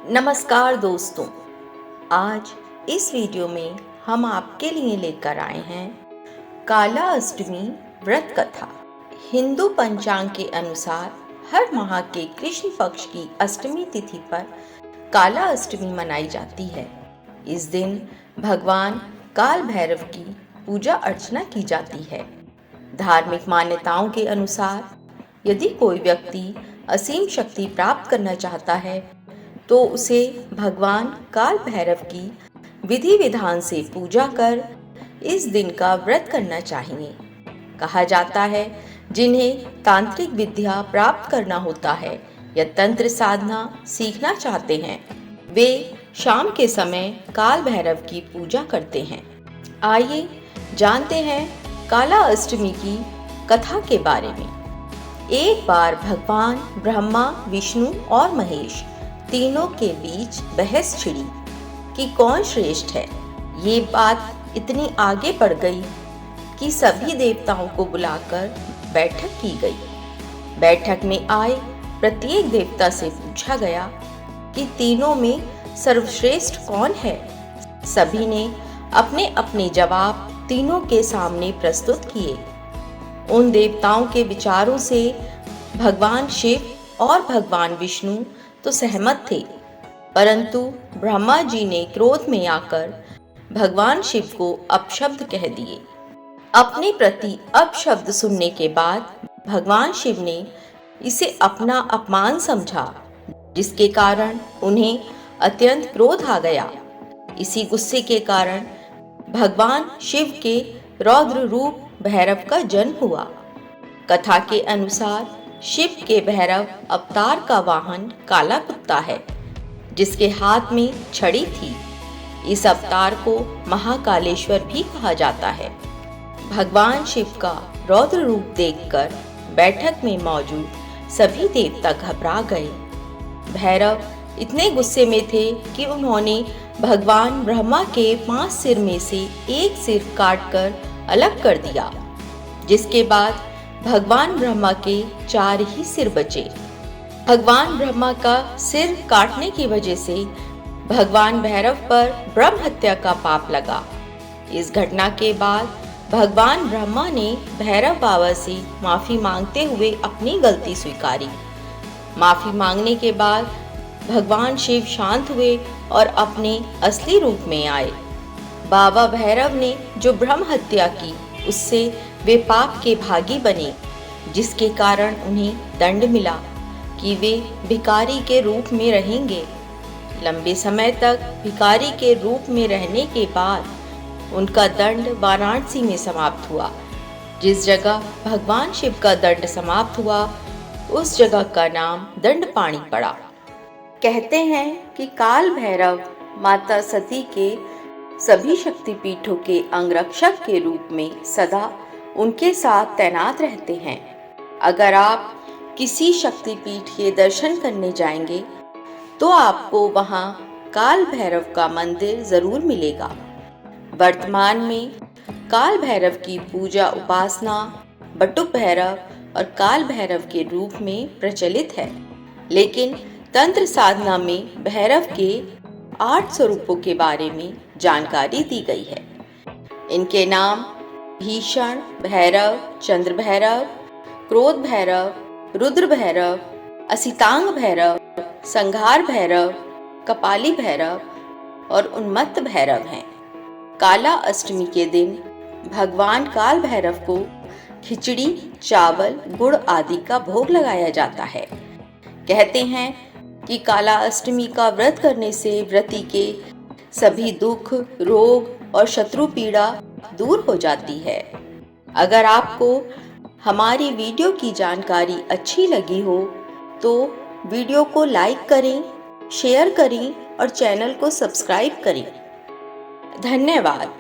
नमस्कार दोस्तों, आज इस वीडियो में हम आपके लिए लेकर आए हैं काला अष्टमी व्रत कथा। हिंदू पंचांग के अनुसार हर माह के कृष्ण पक्ष की अष्टमी तिथि पर काला अष्टमी मनाई जाती है। इस दिन भगवान काल भैरव की पूजा अर्चना की जाती है। धार्मिक मान्यताओं के अनुसार यदि कोई व्यक्ति असीम शक्ति प्राप्त करना चाहता है तो उसे भगवान काल भैरव की विधि विधान से पूजा कर इस दिन का व्रत करना चाहिए। कहा जाता है जिन्हें तांत्रिक विद्या प्राप्त करना होता है या तंत्र साधना सीखना चाहते हैं वे शाम के समय काल भैरव की पूजा करते हैं। आइए जानते हैं काला अष्टमी की कथा के बारे में। एक बार भगवान ब्रह्मा, विष्णु और महेश तीनों के बीच बहस छिड़ी कि कौन श्रेष्ठ है। ये बात इतनी आगे बढ़ गई कि सभी देवताओं को बुलाकर बैठक की गई। बैठक में आए प्रत्येक देवता से पूछा गया कि तीनों में सर्वश्रेष्ठ कौन है। सभी ने अपने अपने जवाब तीनों के सामने प्रस्तुत किए। उन देवताओं के विचारों से भगवान शिव और भगवान विष्णु तो सहमत थे, परंतु ब्रह्मा जी ने क्रोध में आकर भगवान शिव को अपशब्द कह दिए। अपने प्रति अपशब्द सुनने के बाद भगवान शिव ने इसे अपना अपमान समझा, जिसके कारण उन्हें अत्यंत क्रोध आ गया। इसी गुस्से के कारण भगवान शिव के रौद्र रूप भैरव का जन्म हुआ। कथा के अनुसार शिव के भैरव अवतार का वाहन काला कुत्ता है, जिसके हाथ में छड़ी थी। इस अवतार को महाकालेश्वर भी कहा जाता है। भगवान शिव का रौद्र रूप देखकर बैठक में मौजूद सभी देवता घबरा गए। भैरव इतने गुस्से में थे कि उन्होंने भगवान ब्रह्मा के 5 सिर में से एक सिर काटकर अलग कर दिया, जिसके बाद भगवान ब्रह्मा के 4 ही सिर बचे। भगवान ब्रह्मा का सिर काटने की वजह से भगवान भैरव पर ब्रह्म हत्या का पाप लगा। इस घटना के बाद भगवान ब्रह्मा ने भैरव बाबा से माफी मांगते हुए अपनी गलती स्वीकारी। माफी मांगने के बाद भगवान शिव शांत हुए और अपने असली रूप में आए। बाबा भैरव ने जो ब्रह्म हत्या की उससे वे पाप के भागी बने, जिसके कारण उन्हें दंड मिला कि वे भिखारी के रूप में रहेंगे। लंबे समय तक भिखारी के रूप में रहने के बाद उनका दंड वाराणसी में समाप्त हुआ। जिस जगह भगवान शिव का दंड समाप्त हुआ उस जगह का नाम दंडपाणी पड़ा। कहते हैं कि काल भैरव माता सती के सभी शक्तिपीठों के अंगरक्षक के रूप में सदा उनके साथ तैनात रहते हैं। अगर आप किसी शक्तिपीठ के दर्शन करने जाएंगे तो आपको वहां काल भैरव का मंदिर जरूर मिलेगा। वर्तमान में काल भैरव की पूजा उपासना बटुक भैरव और काल भैरव के रूप में प्रचलित है, लेकिन तंत्र साधना में भैरव के 8 स्वरूपों के बारे में जानकारी दी गई है। इनके नाम भीषण भैरव, चंद्र भैरव, क्रोध भैरव, रुद्र भैरव, असितांग भैरव, संहार भैरव, कपाली भैरव और उन्मत्त भैरव हैं। काला अष्टमी के दिन भगवान काल भैरव को खिचड़ी, चावल, गुड़ आदि का भोग लगाया जाता है। कहते हैं कि काला अष्टमी का व्रत करने से व्रती के सभी दुख, रोग और शत्रु पीड़ा दूर हो जाती है। अगर आपको हमारी वीडियो की जानकारी अच्छी लगी हो तो वीडियो को लाइक करें, शेयर करें और चैनल को सब्सक्राइब करें। धन्यवाद।